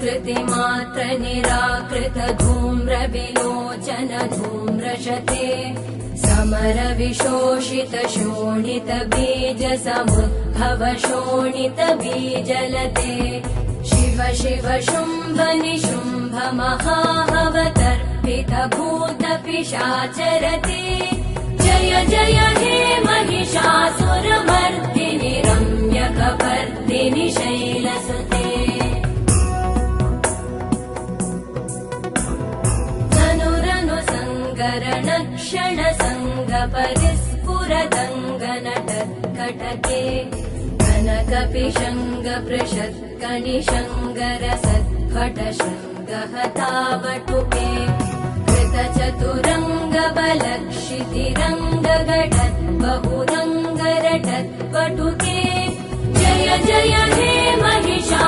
कृतिमात्र निराकृत धूम्र विलोचन धूम्रशते समर विशोषित शोणित बीज समुद्भव शोणित बीजलते शिव शिव शुम्भ निशुम्भ महाहवतर्पित भूत पिशाचरते जय जय हे महिषासुरमर्दिनि रम्यकपर्दिनि शैलसुते धनुरनु सङ्गरण क्षण सङ्ग परिस्फुरदङ्गनटत्कटके कनकपिशङ्ग पृषत्कनिशङ्गर सद्भट शृङ्गहतावटुके कृतचतुरङ्ग बलक्षितिरङ्गगटत् बहुरङ्गरटत्पटुके जय जय हे महिषा